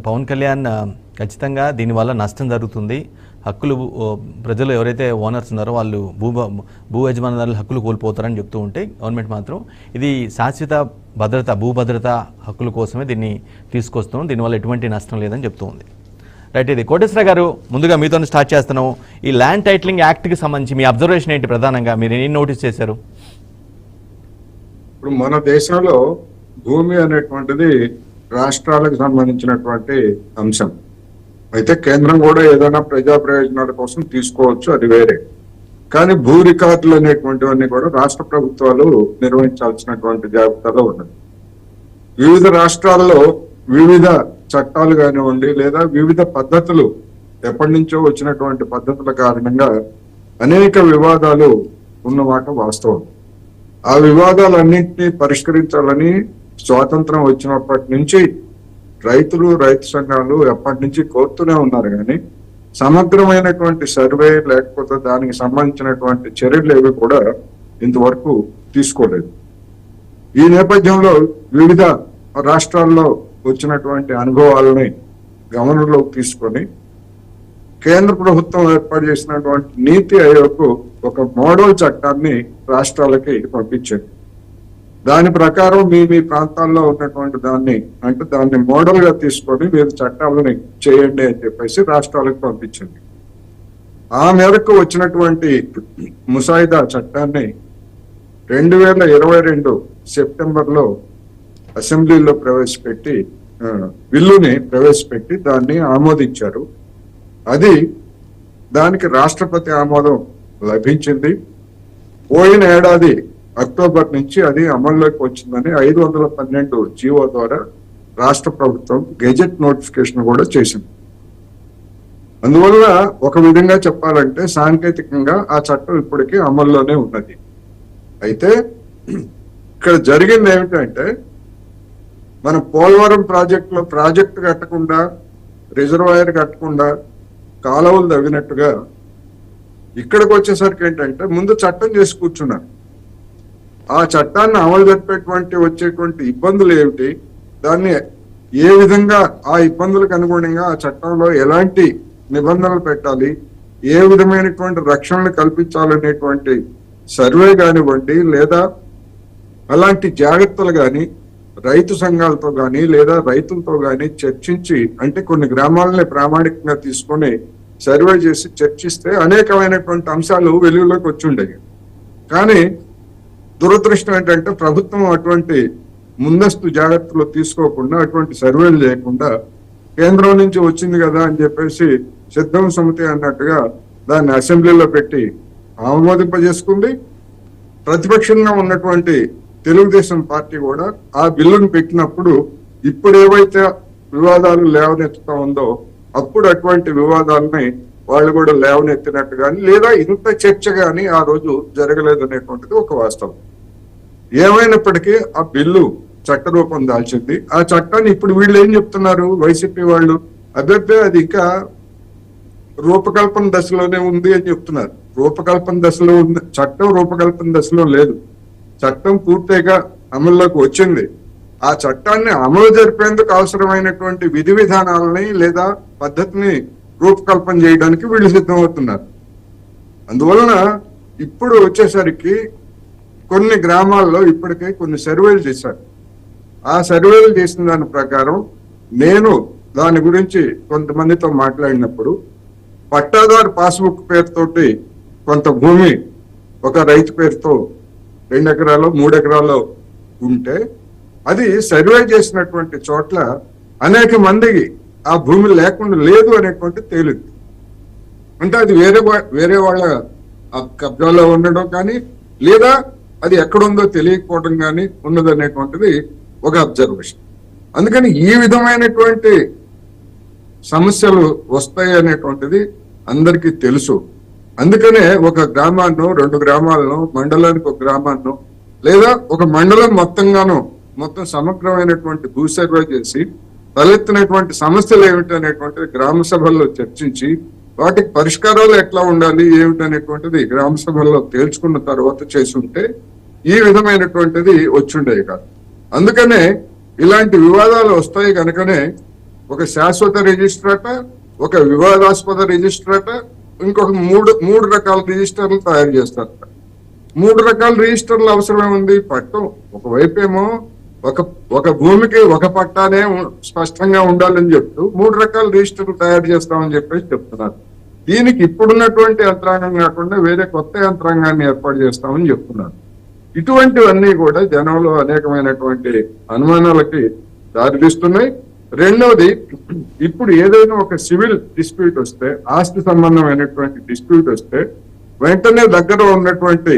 పవన్ కళ్యాణ్ ఖచ్చితంగా దీనివల్ల నష్టం జరుగుతుంది, హక్కులు ప్రజలు ఎవరైతే ఓనర్స్ ఉన్నారో వాళ్ళు భూ యజమానుల హక్కులు కోల్పోతారని చెప్తూ ఉంటే గవర్నమెంట్ మాత్రం ఇది శాశ్వత భద్రత, భూభద్రత హక్కుల కోసమే దీన్ని తీసుకొస్తాం, దీనివల్ల ఎటువంటి నష్టం లేదని చెప్తూ ఉంది. రైట్, ఇది కోటేశ్వర గారు ముందుగా మీతో స్టార్ట్ చేస్తున్నాం. ఈ ల్యాండ్ టైటిలింగ్ యాక్ట్కి సంబంధించి మీ అబ్జర్వేషన్ ఏంటి? ప్రధానంగా మీరు ఏం నోటీస్ చేశారు? ఇప్పుడు మన దేశంలో భూమి అనేటువంటిది రాష్ట్రాలకు సంబంధించినటువంటి అంశం అయితే కేంద్రం కూడా ఏదైనా ప్రజా ప్రయోజనాల కోసం తీసుకోవచ్చు, అది వేరే. కానీ భూ రికార్డులు అనేటువంటివన్నీ కూడా రాష్ట్ర ప్రభుత్వాలు నిర్వహించాల్సినటువంటి జాబితాలో ఉన్నది. వివిధ రాష్ట్రాల్లో వివిధ చట్టాలు కానివ్వండి లేదా వివిధ పద్ధతులు ఎప్పటి నుంచో వచ్చినటువంటి పద్ధతుల కారణంగా అనేక వివాదాలు ఉన్నమాట వాస్తవం. ఆ వివాదాలన్నింటినీ పరిష్కరించాలని స్వాతంత్రం వచ్చినప్పటి నుంచి రైతులు, రైతు సంఘాలు ఎప్పటి నుంచి కోరుతూనే ఉన్నారు. కానీ సమగ్రమైనటువంటి సర్వే లేకపోతే దానికి సంబంధించినటువంటి చర్యలు ఏవి కూడా ఇంతవరకు తీసుకోలేదు. ఈ నేపథ్యంలో వివిధ రాష్ట్రాల్లో వచ్చినటువంటి అనుభవాలని గమనంలోకి తీసుకొని కేంద్ర ప్రభుత్వం ఏర్పాటు చేసినటువంటి నీతి ఆయోగ్ ఒక మోడల్ చట్టాన్ని రాష్ట్రాలకి పంపించింది. దాని ప్రకారం మీ ప్రాంతాల్లో ఉన్నటువంటి దాన్ని మోడల్ గా తీసుకొని మీరు చట్టాలని చేయండి అని చెప్పేసి రాష్ట్రాలకు పంపించింది. ఆ మేరకు వచ్చినటువంటి ముసాయిదా చట్టాన్ని 2022 సెప్టెంబర్లో అసెంబ్లీలో బిల్లుని ప్రవేశపెట్టి దాన్ని ఆమోదించారు. దానికి రాష్ట్రపతి ఆమోదం లభించింది. పోయిన ఏడాది అక్టోబర్ నుంచి అది అమల్లోకి వచ్చిందని 512 జీవో ద్వారా రాష్ట్ర ప్రభుత్వం గెజెట్ నోటిఫికేషన్ కూడా చేసింది. అందువల్ల ఒక విధంగా చెప్పాలంటే సాంకేతికంగా ఆ చట్టం ఇప్పటికీ అమల్లోనే ఉన్నది. అయితే ఇక్కడ జరిగింది ఏమిటంటే మన పోలవరం ప్రాజెక్టు కట్టకుండా, రిజర్వాయర్ కట్టకుండా కాలువలు తవ్వినట్టుగా ఇక్కడికి వచ్చేసరికి ఏంటంటే ముందు చట్టం చేసి కూర్చున్నారు. ఆ చట్టాన్ని అమలు జరిపేటువంటి వచ్చేటువంటి ఇబ్బందులు ఏమిటి, దాన్ని ఏ విధంగా ఆ ఇబ్బందులకు అనుగుణంగా ఆ చట్టంలో ఎలాంటి నిబంధనలు పెట్టాలి, ఏ విధమైనటువంటి రక్షణలు కల్పించాలనేటువంటి సర్వే కానివ్వండి లేదా అలాంటి జాగ్రత్తలు కానీ రైతు సంఘాలతో కానీ లేదా రైతులతో కానీ చర్చించి, అంటే కొన్ని గ్రామాలని ప్రామాణికంగా తీసుకొని సర్వే చేసి చర్చిస్తే అనేకమైనటువంటి అంశాలు వెలుగులోకి వచ్చి ఉండేవి. కానీ దురదృష్టం ఏంటంటే ప్రభుత్వం అటువంటి ముందస్తు జాగ్రత్తలు తీసుకోకుండా, అటువంటి సర్వేలు చేయకుండా కేంద్రం నుంచి వచ్చింది కదా అని చెప్పేసి సిద్ధం సమితి అన్నట్టుగా దాన్ని అసెంబ్లీలో పెట్టి ఆమోదింపజేసుకుంది. ప్రతిపక్షంగా ఉన్నటువంటి తెలుగుదేశం పార్టీ కూడా ఆ బిల్లును పెట్టినప్పుడు ఇప్పుడు ఏవైతే వివాదాలు లేవనెత్తుతా ఉందో అప్పుడు అటువంటి వివాదాలని వాళ్ళు కూడా లేవనెత్తినట్టు కానీ లేదా ఇంత చర్చ కానీ ఆ రోజు జరగలేదు అనేటువంటిది ఒక వాస్తవం. ఏమైనప్పటికీ ఆ బిల్లు చట్టరూపం దాల్చింది. ఆ చట్టాన్ని ఇప్పుడు వీళ్ళు ఏం చెప్తున్నారు, వైసీపీ వాళ్ళు, అభ్యర్థి అది ఇంకా రూపకల్పన దశలోనే ఉంది అని చెప్తున్నారు. రూపకల్పన దశలో ఉంది, చట్టం రూపకల్పన దశలో లేదు. చట్టం పూర్తిగా అమల్లోకి వచ్చింది. ఆ చట్టాన్ని అమలు జరిపేందుకు అవసరమైనటువంటి విధి విధానాలని లేదా పద్ధతిని రూపకల్పన చేయడానికి వీళ్ళు సిద్ధమవుతున్నారు. అందువలన ఇప్పుడు వచ్చేసరికి కొన్ని గ్రామాల్లో ఇప్పటికే కొన్ని సర్వేలు చేశారు. ఆ సర్వేలు చేసిన దాని ప్రకారం నేను దాని గురించి కొంతమందితో మాట్లాడినప్పుడు పట్టాదారు పాస్బుక్ పేరుతోటి కొంత భూమి ఒక రైతు పేరుతో 2 ఎకరాలు 3 ఎకరాలు ఉంటే అది సర్వే చేసినటువంటి చోట్ల అనేక మందికి ఆ భూమి లేకుండా లేదు అనేటువంటి తేలింది. అంటే అది వేరే వాళ్ళ కబ్జాలో ఉండడం కానీ లేదా అది ఎక్కడుందో తెలియకపోవడం కానీ ఉన్నదనేటువంటిది ఒక అబ్జర్వేషన్. అందుకని ఈ విధమైనటువంటి సమస్యలు వస్తాయి అనేటువంటిది అందరికీ తెలుసు. అందుకనే ఒక గ్రామాన్నో 2 గ్రామాలను, మండలానికి ఒక గ్రామాన్నో లేదా ఒక మండలం మొత్తం సమగ్రమైనటువంటి భూ సర్వే చేసి తలెత్తినటువంటి సమస్యలు ఏమిటి అనేటువంటిది గ్రామ సభల్లో చర్చించి వాటికి పరిష్కారాలు ఎట్లా ఉండాలి ఏమిటి అనేటువంటిది గ్రామ సభల్లో తేల్చుకున్న తర్వాత చేస్తుంటే ఈ విధమైనటువంటిది వచ్చుండేది కాదు. అందుకనే ఇలాంటి వివాదాలు వస్తాయి కనుకనే ఒక శాశ్వత రిజిస్టర్ అట, ఒక వివాదాస్పద రిజిస్టర్ అట, ఇంకొక మూడు రకాల రిజిస్టర్లు తయారు చేస్తారట. 3 రకాల రిజిస్టర్లు అవసరమే ఉంది. పట్టం ఒకవైపేమో ఒక భూమికి ఒక పట్టానే స్పష్టంగా ఉండాలని చెప్తూ 3 రకాల రిజిస్టర్లు తయారు చేస్తామని చెప్పేసి చెప్తున్నారు. దీనికి ఇప్పుడున్నటువంటి యంత్రాంగం కాకుండా వేరే కొత్త యంత్రాంగాన్ని ఏర్పాటు చేస్తామని చెప్తున్నారు. ఇటువంటివన్నీ కూడా జనంలో అనేకమైనటువంటి అనుమానాలకి దారితీస్తున్నాయి. రెండవది, ఇప్పుడు ఏదైనా ఒక సివిల్ డిస్ప్యూట్ వస్తే, ఆస్తి సంబంధమైనటువంటి డిస్ప్యూట్ వస్తే వెంటనే దగ్గర ఉన్నటువంటి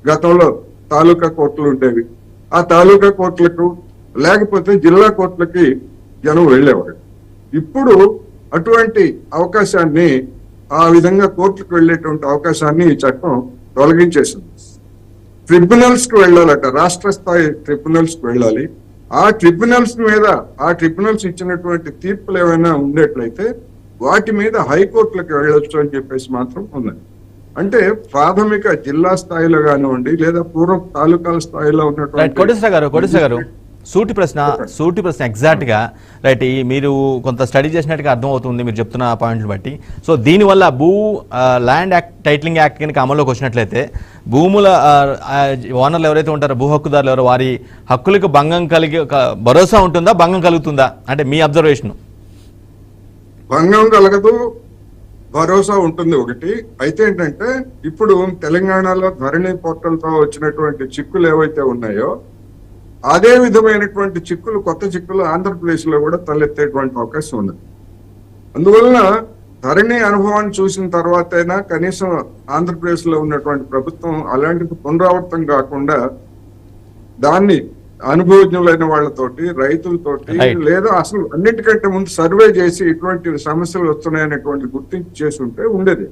గతంలో తాలూకా కోర్టులు ఉండేవి. ఆ తాలూకా కోర్టులకు లేకపోతే జిల్లా కోర్టులకి జనం వెళ్ళేవారు. ఇప్పుడు అటువంటి అవకాశాన్ని, ఆ విధంగా కోర్టులకు వెళ్ళేటువంటి అవకాశాన్ని ఈ చట్టం తొలగించేసింది. ట్రిబ్యునల్స్ కు వెళ్ళాలట, రాష్ట్ర స్థాయి ట్రిబ్యునల్స్ కు వెళ్ళాలి. ఆ ట్రిబ్యునల్స్ ఇచ్చినటువంటి తీర్పులు ఏమైనా ఉండేట్లయితే వాటి మీద హైకోర్టులకు వెళ్ళొచ్చు అని చెప్పేసి మాత్రం ఉన్నది. అంటే ప్రాథమిక జిల్లా స్థాయిలో కానివ్వండి లేదా పూర్వ తాలూకాల స్థాయిలో ఉన్నటువంటి కోటేశ్వర గారు సూటి ప్రశ్న ఎగ్జాక్ట్ గా రైట్. మీరు కొంత స్టడీ చేసినట్టుగా అర్థమవుతుంది మీరు చెప్తున్న పాయింట్లు బట్టి. సో దీనివల్ల ల్యాండ్ యాక్ట్, టైటిలింగ్ యాక్ట్ కనుక అమల్లోకి వచ్చినట్లయితే భూముల ఓనర్లు ఎవరైతే ఉంటారో, భూ హక్కుదారులు ఎవరో, వారి హక్కులకు భంగం భరోసా ఉంటుందా, భంగం కలుగుతుందా? అంటే మీ అబ్జర్వేషన్. భంగం కలగదు, భరోసా ఉంటుంది ఒకటి. అయితే ఏంటంటే ఇప్పుడు తెలంగాణలో ధరణి పోర్టల్తో వచ్చినటువంటి చిక్కులు ఏవైతే ఉన్నాయో అదే విధమైనటువంటి చిక్కులు, కొత్త చిక్కులు ఆంధ్రప్రదేశ్ లో కూడా తలెత్తేటువంటి అవకాశం ఉంది. అందువలన ధరణి అనుభవాన్ని చూసిన తర్వాతైనా కనీసం ఆంధ్రప్రదేశ్ లో ఉన్నటువంటి ప్రభుత్వం అలాంటి పునరావృతం కాకుండా దాన్ని అనుభవజ్ఞులైన వాళ్ళతోటి, రైతులతోటి, లేదా అసలు అన్నిటికంటే ముందు సర్వే చేసి ఇటువంటి సమస్యలు వస్తున్నాయనేటువంటి గుర్తింపు చేసి ఉంటే ఉండేది.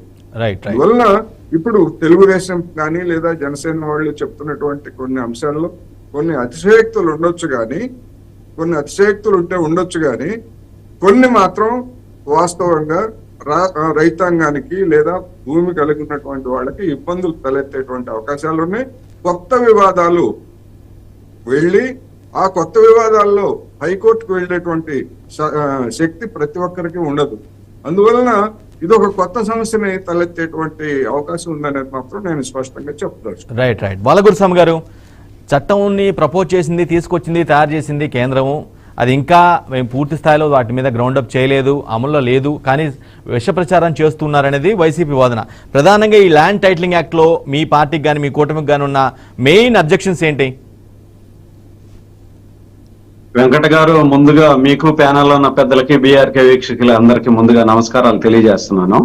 అందువలన ఇప్పుడు తెలుగుదేశం కానీ లేదా జనసేన వాళ్ళు చెప్తున్నటువంటి కొన్ని అంశాల్లో కొన్ని అతిశయోక్తులు ఉండొచ్చు కానీ కొన్ని మాత్రం వాస్తవంగా రైతాంగానికి లేదా భూమి కలిగినటువంటి వాళ్ళకి ఇబ్బందులు తలెత్తేటువంటి అవకాశాలు ఉన్నాయి. కొత్త వివాదాలు వెళ్ళి ఆ కొత్త వివాదాల్లో హైకోర్టుకు వెళ్ళేటువంటి శక్తి ప్రతి ఒక్కరికి ఉండదు. అందువలన ఇది ఒక కొత్త సమస్యని తలెత్తేటువంటి అవకాశం ఉందనేది మాత్రం నేను స్పష్టంగా చెప్తాను. రైట్. బాలగురుస్వామి గారు, చట్టంని ప్రపోజ్ చేసింది, తీసుకొచ్చింది, తయారు చేసింది కేంద్రము. అది ఇంకా మేము పూర్తి స్థాయిలో వాటి మీద గ్రౌండప్ చేయలేదు, అమల్లో లేదు, కానీ విష ప్రచారం చేస్తున్నారనేది వైసీపీ వాదన. ప్రధానంగా ఈ ల్యాండ్ టైటిలింగ్ యాక్ట్లో మీ పార్టీకి కానీ మీ కూటమికి కానీ ఉన్న మెయిన్ అబ్జెక్షన్స్ ఏంటి? వెంకట గారు, ముందుగా మీకు ప్యానెల్లో ఉన్న పెద్దలకి, బీఆర్కే వీక్షకులు అందరికీ ముందుగా నమస్కారాలు తెలియజేస్తున్నాను.